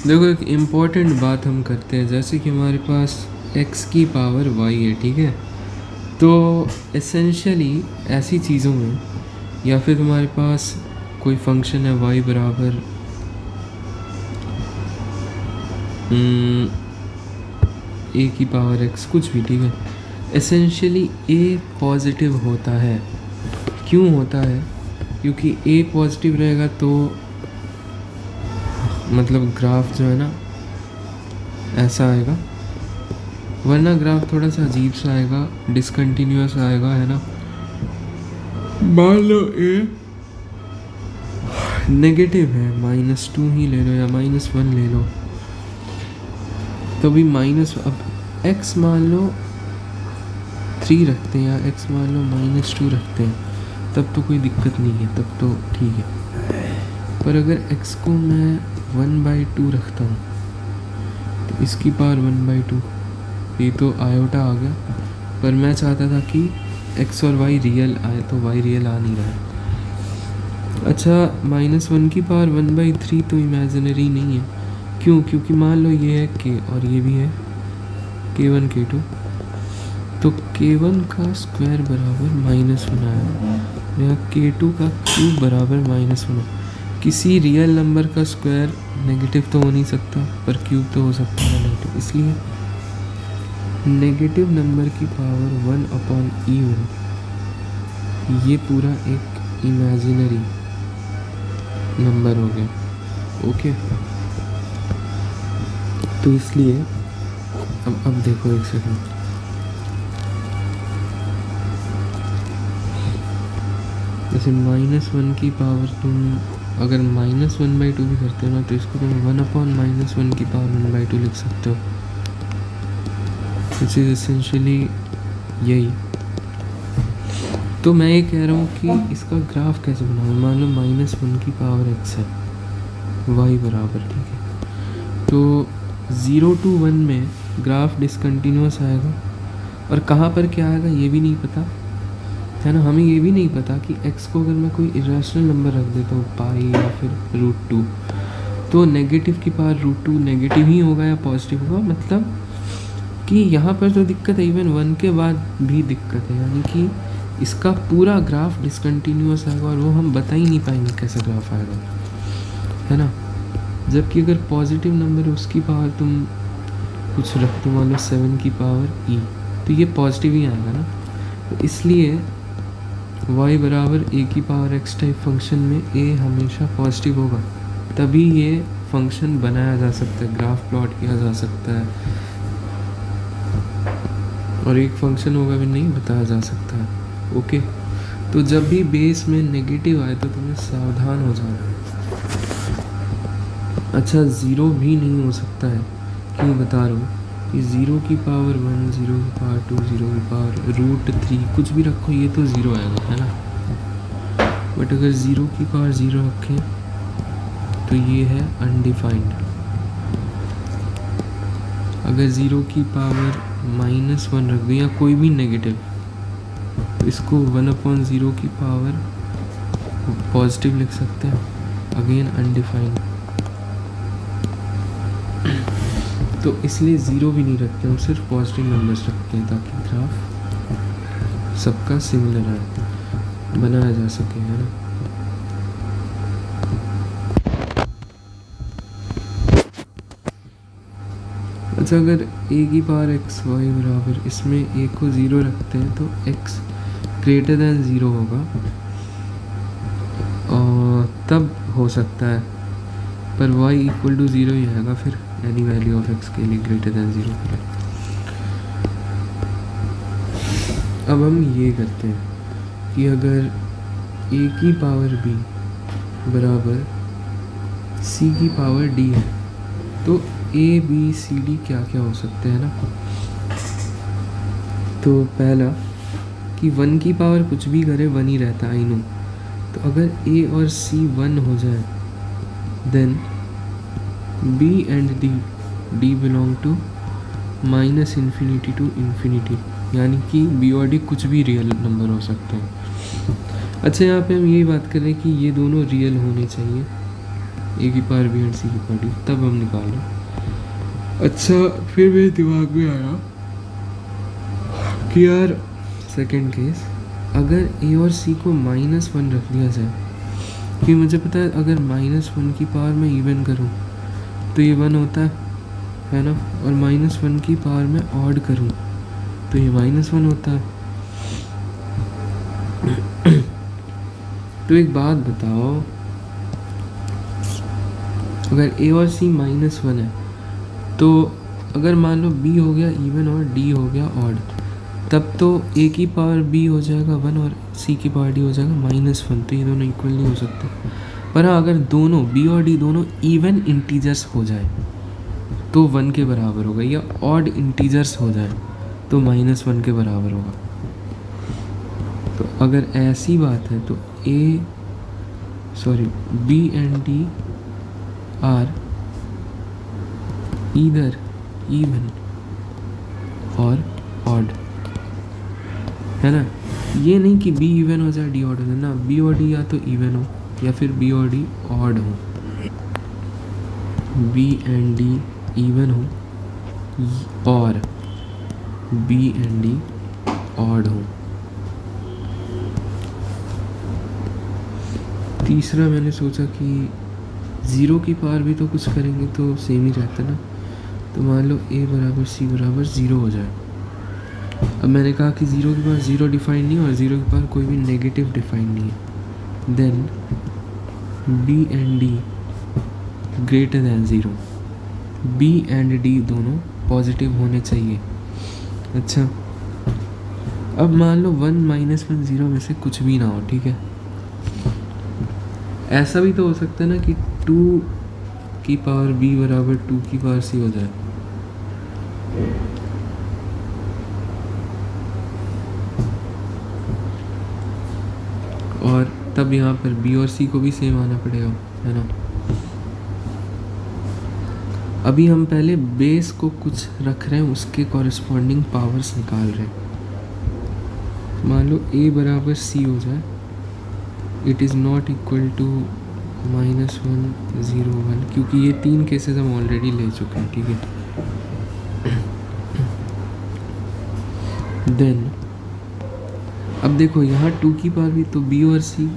देखो एक इम्पॉर्टेंट बात हम करते हैं, जैसे कि हमारे पास x की पावर y है, ठीक है। तो एसेंशियली ऐसी चीज़ों में, या फिर तुम्हारे पास कोई फंक्शन है y बराबर a की पावर x, कुछ भी, ठीक है। एसेंशियली a पॉजिटिव होता है। क्यों होता है? क्योंकि a पॉजिटिव रहेगा तो मतलब ग्राफ जो है ना ऐसा आएगा, वरना ग्राफ थोड़ा सा अजीब सा आएगा, डिसकंटिन्यूअस आएगा, है ना। मान लो a नेगेटिव है, -2 ही ले लो या -1 ले लो, तो भी माइनस, अब x मान लो 3 रखते हैं या x मान लो -2 रखते हैं, तब तो कोई दिक्कत नहीं है, तब तो ठीक है। पर अगर x को मैं 1/2 रखता हूँ तो इसकी पावर 1/2, ये तो आयोटा आ गया। पर मैं चाहता था कि x और y रियल आए, तो y रियल आ नहीं रहा है। अच्छा, -1 की पावर 1/3 तो इमेजिनरी नहीं है। क्यों? क्योंकि मान लो ये है k और ये भी है k1 k2, तो k1 का स्क्वायर बराबर -1 आया, यहाँ k2 का क्यूब बराबर -1। किसी रियल नंबर का स्क्वायर नेगेटिव तो हो नहीं सकता, पर क्यूब तो हो सकता है नेगेटिव, इसलिए नेगेटिव नंबर की पावर 1/even, ये पूरा एक इमेजिनरी नंबर हो गया, ओके। तो इसलिए अब देखो एक सेकंड, जैसे -1 की पावर तुम अगर -1/2 भी करते हो ना, तो इसको तुम 1/-1 की पावर 1/2 लिख सकते हो, विच इज एसेंशियली यही। तो मैं ये कह रहा हूँ कि इसका ग्राफ कैसे बनाऊँ। मान लो -1 की पावर x है, y बराबर, ठीक है। तो 0 to 1 में ग्राफ डिसकंटिन्यूअस आएगा, और कहाँ पर क्या आएगा ये भी नहीं पता, है ना। हमें ये भी नहीं पता कि x को अगर मैं कोई इरेशनल नंबर रख देता हूँ पाई या फिर √2, तो नेगेटिव की पावर √2 नेगेटिव ही होगा या पॉजिटिव होगा। मतलब कि यहाँ पर जो दिक्कत है, इवन 1 के बाद भी दिक्कत है, यानी कि इसका पूरा ग्राफ डिसकंटिन्यूअस आएगा, और वो हम बता ही नहीं पाएंगे कैसा ग्राफ आएगा, है ना। जबकि अगर पॉजिटिव नंबर उसकी पावर तुम कुछ रखते, मान लो 7 की पावर e, तो ये पॉजिटिव ही आएगा ना। तो इसलिए y बराबर a की पावर x टाइप फंक्शन में a हमेशा पॉजिटिव होगा, तभी ये फंक्शन बनाया जा सकता है, ग्राफ प्लॉट किया जा सकता है, और एक फंक्शन होगा भी नहीं बताया जा सकता है, ओके। तो जब भी बेस में नेगेटिव आए तो तुम्हें सावधान हो जाना है। अच्छा, 0 भी नहीं हो सकता है, क्यों बता रहा हूँ कि 0 की पावर 1, 0 की पावर 2, 0 की पावर √3 कुछ भी रखो, ये तो 0 आएगा, है ना। बट अगर 0 की पावर 0 रखें तो ये है अनडिफाइंड। अगर 0 की पावर -1 रख दें या कोई भी नेगेटिव, तो इसको 1/0 की पावर पॉजिटिव लिख सकते हैं, अगेन अनडिफाइंड। तो इसलिए 0 भी नहीं रखते, हम सिर्फ पॉजिटिव नंबर्स रखते हैं, ताकि ग्राफ सबका सिमिलर आए, बनाया जा सके, है ना। अच्छा, अगर a की पावर x y बराबर, इसमें a को 0 रखते हैं तो x ग्रेटर दैन 0 होगा, और तब हो सकता है, पर y इक्वल टू 0 ही आएगा फिर, एनी वैल्यू ऑफ x के लिए ग्रेटर दैन 0 के लिए। अब हम ये करते हैं कि अगर a की पावर b बराबर c की पावर d है, तो a b c d क्या क्या हो सकते हैं ना। तो पहला कि 1 की पावर कुछ भी करे 1 ही रहता, आई नो। तो अगर a और c 1 हो जाए, then b and d belong to -∞ to ∞, यानी कि b और d कुछ भी रियल नंबर हो सकते हैं। अच्छा, यहाँ पे हम यही बात कर रहे हैं कि ये दोनों रियल होने चाहिए, ए की पावर बी एंड सी की पावर डी, तब हम निकाल रहे। अच्छा, फिर मेरे दिमाग में आया कि यार सेकंड केस, अगर ए और सी को -1 रख दिया जाए, कि मुझे पता है अगर -1 की पावर मैं इवन करूं तो ये 1 होता है ना, और -1 की पावर मैं ऑड करूं तो ये -1 होता है। तो एक बात बताओ, अगर ए और सी -1 है तो अगर मान लो बी हो गया इवन और डी हो गया ऑड, तब तो ए की पावर बी हो जाएगा 1 और सी की पावर डी हो जाएगा -1, तो ये दोनों इक्वल नहीं हो सकते। पर हाँ, अगर दोनों बी और डी दोनों इवन इंटीजर्स हो जाए तो 1 के बराबर होगा, या ऑड इंटीजर्स हो जाए तो -1 के बराबर होगा। तो अगर ऐसी बात है तो B and D are either even or odd, है ना। ये नहीं कि बी इवन हो जाए डी ऑड हो जाए ना, बी और डी या तो इवन हो या फिर बी और डी ऑड हो। बी एंड डी इवन हो और बी एंड डी ऑड हो। तीसरा मैंने सोचा कि 0 की पावर भी तो कुछ करेंगे तो सेम ही रहता ना, तो मान लो a बराबर c बराबर 0 हो जाए। अब मैंने कहा कि 0 की पावर 0 डिफाइन नहीं है और 0 की पावर कोई भी नेगेटिव डिफाइन नहीं है, then b and d greater than 0, b and d दोनों पॉजिटिव होने चाहिए। अच्छा, अब मान लो 1 -1 0 में से कुछ भी ना हो, ठीक है। ऐसा भी तो हो सकता है ना कि 2 की पावर b बराबर 2 की पावर c हो जाए। और तब यहाँ पर b और c को भी सेम आना पड़ेगा, है ना। अभी हम पहले बेस को कुछ रख रहे हैं, उसके कॉरेस्पॉन्डिंग पावर्स निकाल रहे हैं। मान लो a बराबर c हो जाए, it is not equal to -1 0 1, क्योंकि ये 3 केसेस हम ऑलरेडी ले चुके हैं, ठीक है। देन अब देखो यहाँ 2 की पावर भी तो b और c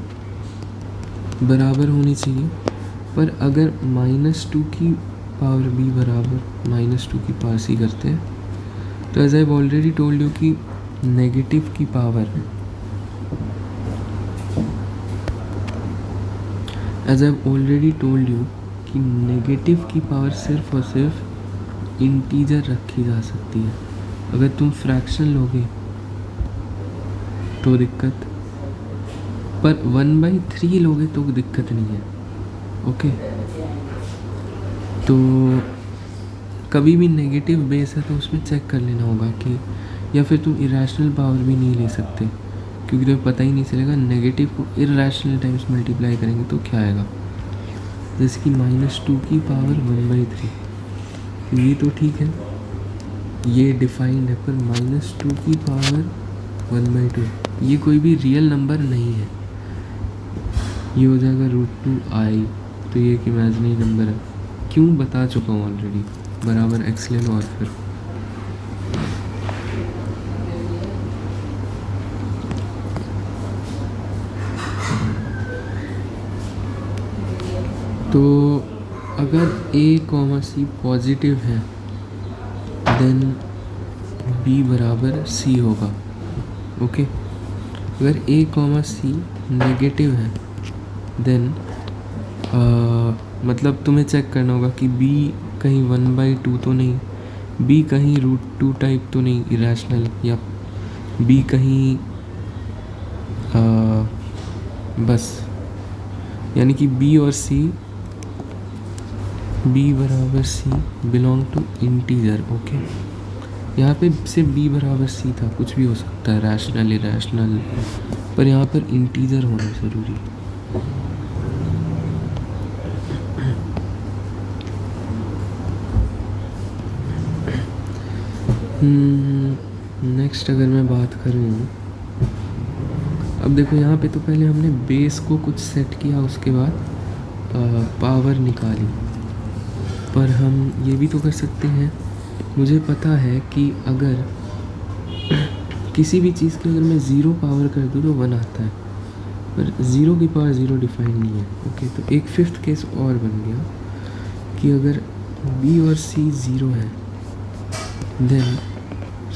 बराबर होनी चाहिए, पर अगर -2 की पावर b बराबर -2 की पावर c करते हैं तो as I already told you कि नेगेटिव की पावर कि नेगेटिव की पावर सिर्फ और सिर्फ इंटीजर रखी जा सकती है। अगर तुम फ्रैक्शन लोगे तो दिक्कत, पर 1/3 लोगे तो दिक्कत नहीं है, ओके। तो कभी भी नेगेटिव बेस है तो उसमें चेक कर लेना होगा कि, या फिर तुम इरेशनल पावर भी नहीं ले सकते, क्योंकि तुम्हें पता ही नहीं चलेगा नेगेटिव को इरेशनल टाइम्स मल्टीप्लाई करेंगे तो क्या आएगा। जैसे कि -2 की पावर 1/3, ये तो ठीक है, ये डिफाइंड है, पर -2 की पावर 1/2 ये कोई भी रियल नंबर नहीं है, ये हो जाएगा √2i, तो ये एक इमेजिनरी नंबर है। क्यों बता चुका हूँ ऑलरेडी, बराबर x ले लो और फिर तो अगर a, c पॉजिटिव है देन b बराबर c होगा, ओके। अगर a, c नेगेटिव है देन मतलब तुम्हें चेक करना होगा कि b कहीं 1/2 तो नहीं, b कहीं √2 टाइप तो नहीं इरेशनल, या b कहीं बस, यानी कि b और c, b बराबर c belong to integer, okay. यहाँ पे सिर्फ b बराबर c था, कुछ भी हो सकता है, रैशनल इरेशनल, पर यहाँ पर इंटीजर होना ज़रूरी है। नेक्स्ट अगर मैं बात करूँ, अब देखो यहाँ पे तो पहले हमने बेस को कुछ सेट किया, उसके बाद पावर निकाली, पर हम ये भी तो कर सकते हैं। मुझे पता है कि अगर किसी भी चीज़ की अगर मैं ज़ीरो पावर कर दूँ तो 1 आता है, पर ज़ीरो की पावर ज़ीरो डिफाइन नहीं है। ओके, तो एक फिफ्थ केस और बन गया कि अगर बी और सी ज़ीरो है, then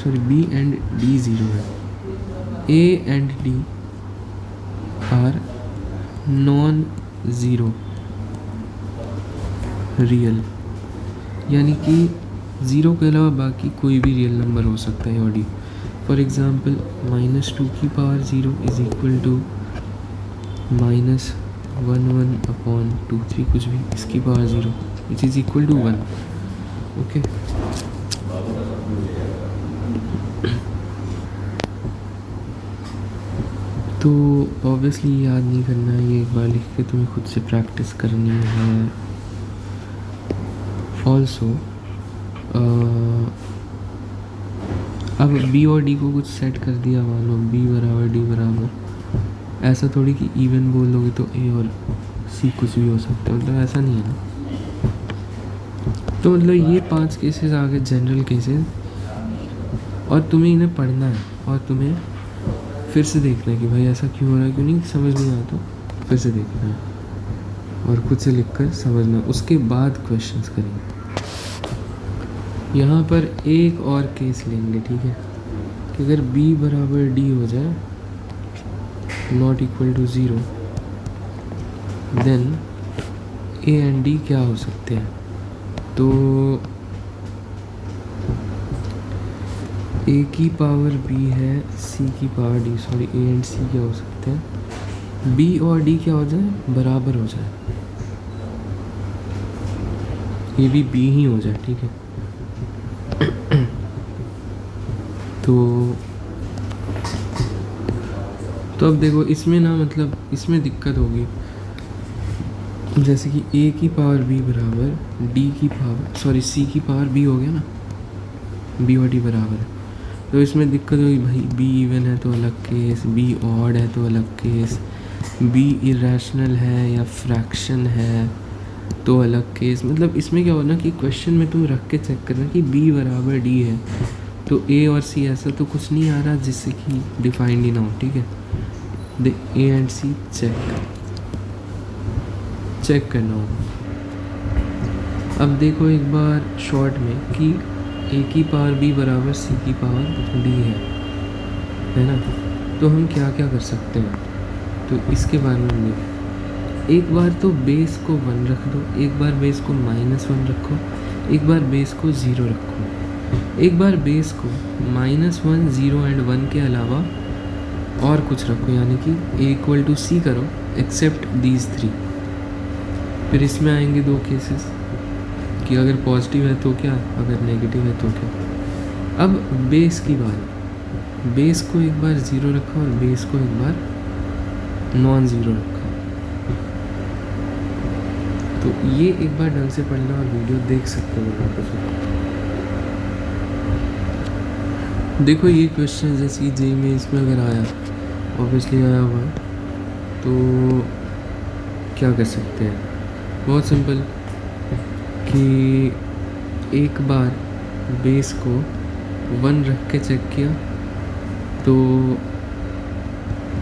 sorry B and D zero है, A and D are non zero real, यानी कि ज़ीरो के अलावा बाकी कोई भी रियल नंबर हो सकता है। और डी फॉर एग्ज़ाम्पल -2 की power zero is equal to -1/2 कुछ भी, इसकी power zero which is equal to 1। Okay, तो ऑब्वियसली याद नहीं करना है, ये एक बार लिख के तुम्हें खुद से प्रैक्टिस करनी है। ऑल्सो अब बी और डी को कुछ सेट कर दिया, मान लो बी बराबर डी बराबर, ऐसा थोड़ी कि इवन बोल दोगे तो ए और सी कुछ भी हो सकता है, मतलब ऐसा नहीं है ना। तो मतलब ये 5 केसेस आ गए जनरल केसेस, और तुम्हें इन्हें पढ़ना है और तुम्हें फिर से देखना है कि भाई ऐसा क्यों हो रहा है, क्यों नहीं समझ नहीं आया तो फिर से देखना है और खुद से लिखकर समझना, उसके बाद क्वेश्चंस करेंगे। यहाँ पर एक और केस लेंगे, ठीक है, कि अगर b बराबर d हो जाए not equal to 0, then a and d क्या हो सकते हैं। तो a की पावर b है, c की power d, sorry a and c क्या हो सकते हैं, b और d क्या हो जाए, बराबर हो जाए, ये भी b ही हो जाए, ठीक है। तो अब देखो इसमें ना, मतलब इसमें दिक्कत होगी, जैसे कि a की पावर b बराबर d की पावर सॉरी c की पावर b हो गया ना, b और d बराबर है, तो इसमें दिक्कत होगी भाई, b इवन है तो अलग केस, b ऑड है तो अलग केस, b इरेशनल है या फ्रैक्शन है तो अलग केस। मतलब इसमें क्या होना कि क्वेश्चन में तुम रख के चेक करना कि b बराबर d है तो a और c ऐसा तो कुछ नहीं आ रहा जिससे कि डिफाइंड ही ना हो, ठीक है। The a and c check करना होगा। अब देखो एक बार शॉर्ट में कि a की पावर b बराबर c की पावर d है ना, तो हम क्या क्या कर सकते हैं, तो इसके बारे में देखो। एक बार तो बेस को 1 रख दो, एक बार बेस को -1 रखो, एक बार बेस को 0 रखो, एक बार बेस को -1, 0 एंड 1 के अलावा और कुछ रखो, यानी कि a इक्वल टू c करो एक्सेप्ट दीज 3। फिर इसमें आएंगे 2 केसेस कि अगर पॉजिटिव है तो क्या, अगर नेगेटिव है तो क्या। अब बेस की बात, बेस को एक बार 0 रखा और बेस को एक बार नॉन ज़ीरो रखा। तो ये एक बार ढंग से पढ़ना और वीडियो देख सकते हो वापस। देखो ये क्वेश्चन जैसे जे में इसमें अगर आया, ऑब्वियसली आया हुआ है, तो क्या कर सकते हैं, बहुत सिंपल कि एक बार बेस को 1 रख के चेक किया तो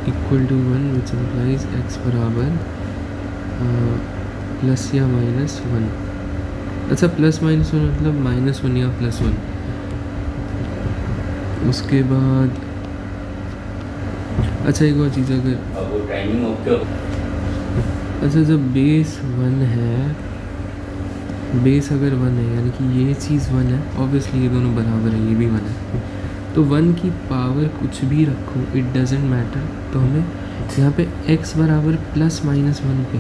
equal to 1 which implies x बराबर प्लस या -1। अच्छा प्लस -1 मतलब -1 या +1। उसके बाद अच्छा एक और चीज़, अगर अच्छा जब बेस 1 है, बेस अगर 1 है यानी कि ये चीज़ 1 है, ऑब्वियसली ये दोनों बराबर है, ये भी 1 है, तो 1 की पावर कुछ भी रखो इट डजेंट मैटर। तो हमें यहाँ पे x बराबर +-1 पे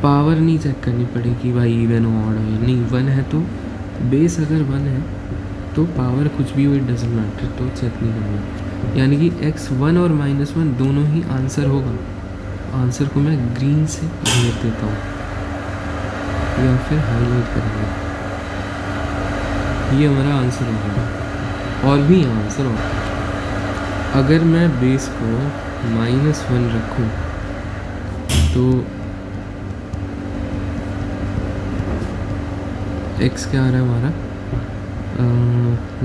पावर नहीं चेक करनी पड़ेगी भाई इवन ऑड है, नहीं 1 है तो बेस अगर 1 है तो पावर कुछ भी हो इट डजेंट मैटर, तो चेक नहीं करना। यानी कि x 1 और -1 दोनों ही आंसर होगा। आंसर को मैं ग्रीन से घेर देता हूँ या फिर हाईलाइट करेंगे, ये हमारा आंसर हो गया। और भी आंसर होगा अगर मैं बेस को -1 रखूँ तो एक्स क्या आ रहा है हमारा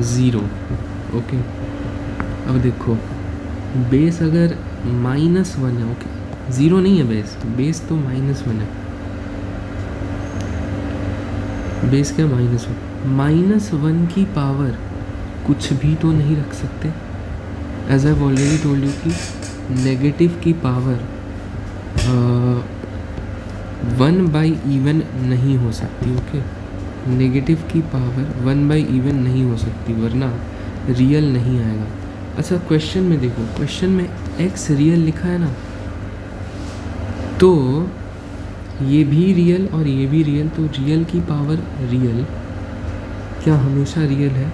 0। ओके, अब देखो बेस अगर -1 है, ओके 0 नहीं है बेस, बेस तो -1 है, बेस क्या -1 की पावर कुछ भी तो नहीं रख सकते। As I already told you कि नेगेटिव की पावर 1/even नहीं हो सकती। ओके, नेगेटिव की पावर 1/even नहीं हो सकती, वरना रियल नहीं आएगा। अच्छा क्वेश्चन में देखो, क्वेश्चन में x रियल लिखा है ना, तो ये भी रियल और ये भी रियल, तो रियल की पावर रियल क्या हमेशा रियल है?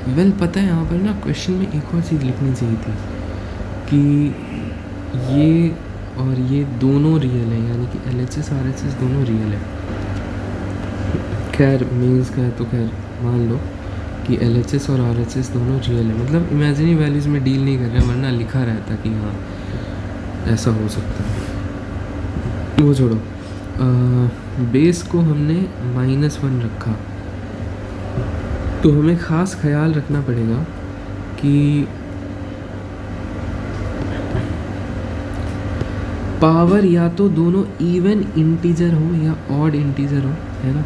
वेल पता है यहाँ पर ना क्वेश्चन में एक और चीज़ लिखनी चाहिए थी कि ये और ये दोनों रियल है, यानी कि LHS RHS दोनों रियल है। खैर मीन्स का है तो खैर मान लो कि LHS और RHS दोनों रियल है, मतलब इमेजिनरी वैल्यूज़ में डील नहीं कर रहे हैं, वरना लिखा रहता कि हाँ ऐसा हो सकता है। वो छोड़ो, बेस को हमने -1 रखा, तो हमें ख़ास ख्याल रखना पड़ेगा कि पावर या तो दोनों इवन इंटीजर हो या ऑड इंटीजर हो, है ना,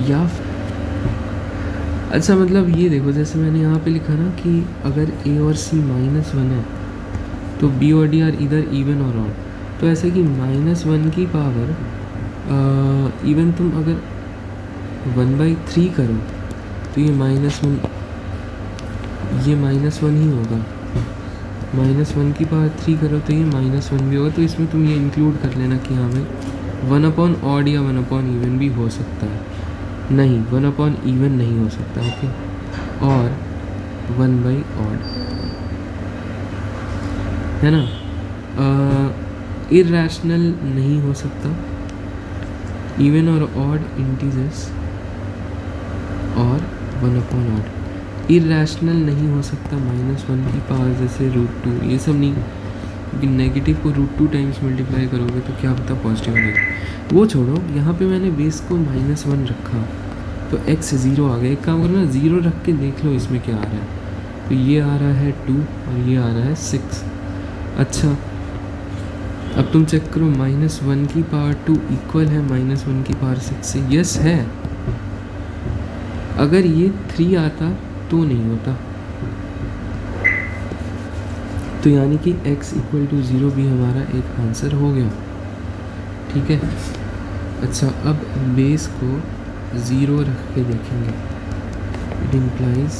या अच्छा मतलब ये देखो जैसे मैंने यहाँ पे लिखा ना कि अगर A और C -1 है तो B और D आर इधर इवन और ऑड, तो ऐसे कि -1 की पावर इवन तुम अगर 1/3 करो तो ये -1 ही होगा, -1 की पावर 3 करो तो ये -1 भी होगा। तो इसमें तुम ये इंक्लूड कर लेना कि हाँ भाई 1/odd या 1/even भी हो सकता है, नहीं 1/even नहीं हो सकता। ओके, और 1/odd है ना, इरैशनल नहीं हो सकता, इवन और ऑड इंटीजर्स और 1/odd इरैशनल नहीं हो सकता, -1 की पावर जैसे √2 ये सब नहीं, क्योंकि नेगेटिव को √2 टाइम्स मल्टीप्लाई करोगे तो क्या पता पॉजिटिव आएगा। वो छोड़ो, यहाँ पे मैंने बेस को -1 रखा तो x 0 आ गया। एक काम करो ना, 0 रख के देख लो इसमें क्या आ रहा है, तो ये आ रहा है 2 और ये आ रहा है 6। अच्छा अब तुम चेक करो, -1 की पावर 2 इक्वल है -1 की पावर 6 से, यस है। अगर ये 3 आता तो नहीं होता, तो यानी कि x = 0 भी हमारा एक आंसर हो गया। ठीक है, अच्छा अब बेस को 0 रख के देखेंगे, इट इम्प्लाइज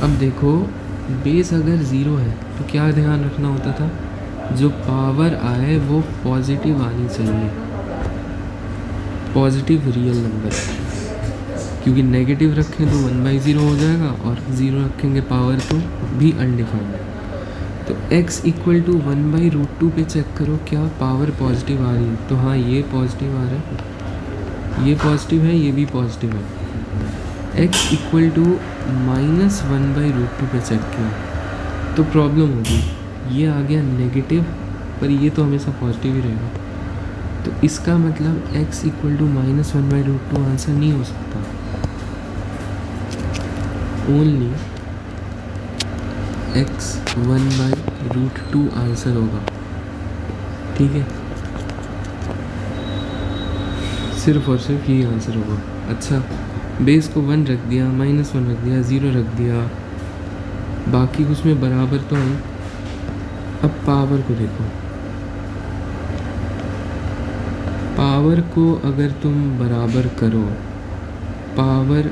अब देखो बेस अगर 0 है तो क्या ध्यान रखना होता था, जो पावर आए वो पॉजिटिव आनी चाहिए, पॉजिटिव रियल नंबर, क्योंकि नेगेटिव रखें तो 1/0 हो जाएगा और 0 रखेंगे पावर तो भी अनडिफाइंड। तो x = 1/√2 पे चेक करो क्या पावर पॉजिटिव आ रही है, तो हाँ ये पॉजिटिव आ रहा है, ये पॉजिटिव है, ये भी पॉजिटिव है। x = -1/√2 पे चेक किया तो प्रॉब्लम होगी, ये आ गया नेगेटिव, पर ये तो हमेशा पॉजिटिव ही रहेगा, तो इसका मतलब x = -1/√2 आंसर नहीं हो सकता, ओनली x 1/√2 आंसर होगा। ठीक है, सिर्फ और सिर्फ यही आंसर होगा। अच्छा बेस को 1 रख दिया, -1 रख दिया, 0 रख दिया, बाकी उसमें बराबर तो है। अब पावर को देखो, पावर को अगर तुम बराबर करो, पावर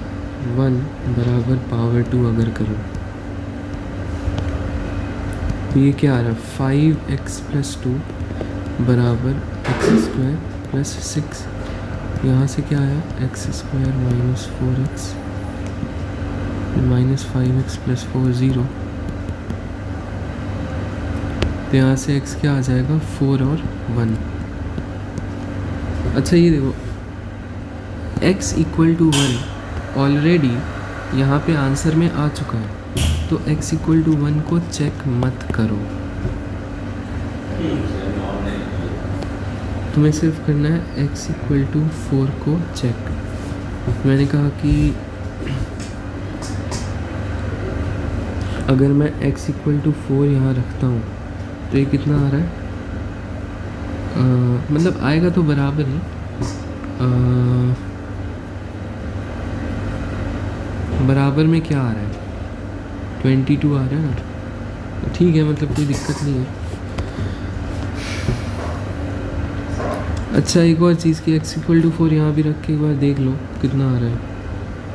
1 बराबर पावर 2 अगर करो तो ये क्या आ रहा है, 5x + 2 बराबर x² + 6, यहाँ से क्या आया x² - 4x -5x + 4 0, तो यहाँ से x क्या आ जाएगा 4 और 1। अच्छा ये देखो x = 1 ऑलरेडी यहाँ पे आंसर में आ चुका है, तो x=1 को चेक मत करो, तुम्हें सिर्फ करना है x=4 को चेक। मैंने कहा कि अगर मैं x=4 यहाँ रखता हूँ तो ये कितना आ रहा है, मतलब आएगा तो बराबर ही, बराबर में क्या आ रहा है, 22 आ रहा है ना, तो ठीक है, मतलब कोई दिक्कत नहीं है। अच्छा एक और चीज़ की x=4 यहाँ भी रख के एक बार देख लो कितना आ रहा है,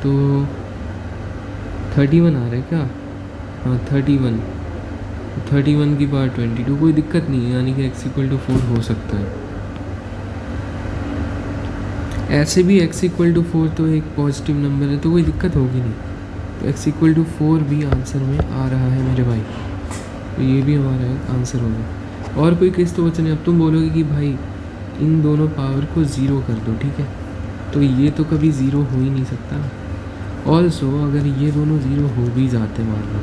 तो 31 आ रहा है क्या, हाँ 31 की पावर 22, कोई दिक्कत नहीं है, यानी कि x=4 हो सकता है। ऐसे भी x=4 तो एक पॉजिटिव नंबर है, तो कोई दिक्कत होगी नहीं, तो x=4 भी आंसर में आ रहा है मेरे भाई, तो ये भी हमारा आंसर होगा। और कोई केस तो बचा नहीं। अब तुम बोलोगे कि भाई इन दोनों पावर को ज़ीरो कर दो, ठीक है, तो ये तो कभी ज़ीरो हो ही नहीं सकता। ऑल्सो अगर ये दोनों ज़ीरो हो भी जाते, मान लो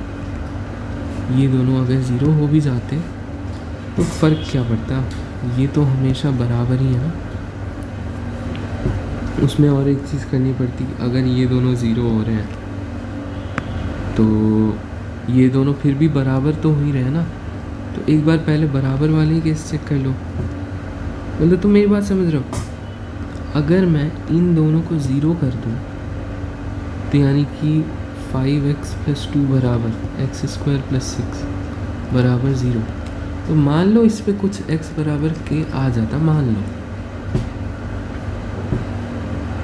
ये दोनों अगर ज़ीरो हो भी जाते तो फ़र्क क्या पड़ता, ये तो हमेशा बराबर ही है ना। उसमें और एक चीज़ करनी पड़ती, अगर ये दोनों ज़ीरो हो रहे हैं तो ये दोनों फिर भी बराबर तो हो ही रहे हैं ना, तो एक बार पहले बराबर वाले ही केस चेक कर लो। मतलब तुम मेरी बात समझ रहे हो, अगर मैं इन दोनों को ज़ीरो कर दूँ तो यानी कि 5x + 2 बराबर x² + 6 बराबर 0, तो मान लो इस पे कुछ x बराबर के आ जाता, मान लो,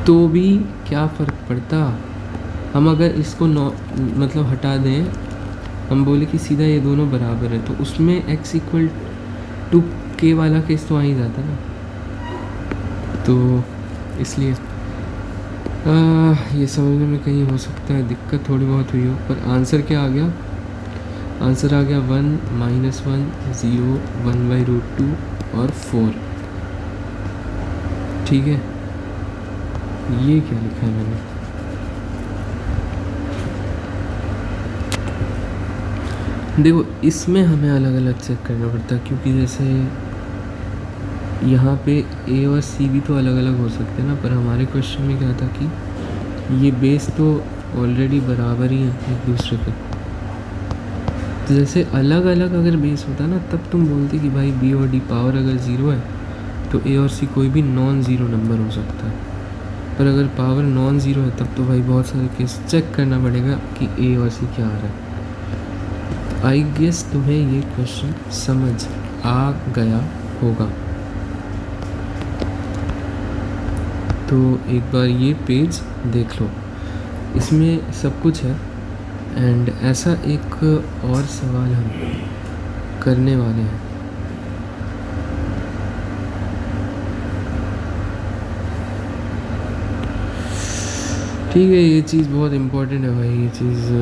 तो भी क्या फ़र्क पड़ता। हम अगर इसको मतलब हटा दें, हम बोले कि सीधा ये दोनों बराबर है, तो उसमें x= k वाला केस तो आ ही जाता ना, तो इसलिए ये समझने में कहीं हो सकता है दिक्कत थोड़ी बहुत हुई हो, पर आंसर क्या आ गया, आंसर आ गया 1 - 1 0 1/√2 और 4, ठीक है। ये क्या लिखा है मैंने, देखो इसमें हमें अलग अलग चेक करना पड़ता है, क्योंकि जैसे यहाँ पे A और C भी तो अलग अलग हो सकते हैं ना, पर हमारे क्वेश्चन में क्या था कि ये बेस तो ऑलरेडी बराबर ही है एक दूसरे पे, तो जैसे अलग अलग अगर बेस होता ना तब तुम बोलते कि भाई B और D पावर अगर ज़ीरो है तो A और C कोई भी नॉन ज़ीरो नंबर हो सकता है, पर अगर पावर नॉन ज़ीरो है तब तो भाई बहुत सारे केस चेक करना पड़ेगा कि A और C क्या आ रहा है। आई गेस तुम्हें ये क्वेश्चन समझ आ गया होगा, तो एक बार ये पेज देख लो, इसमें सब कुछ है। एंड ऐसा एक और सवाल हम करने वाले हैं, ठीक है, ये चीज़ बहुत इम्पोर्टेंट है भाई, ये चीज़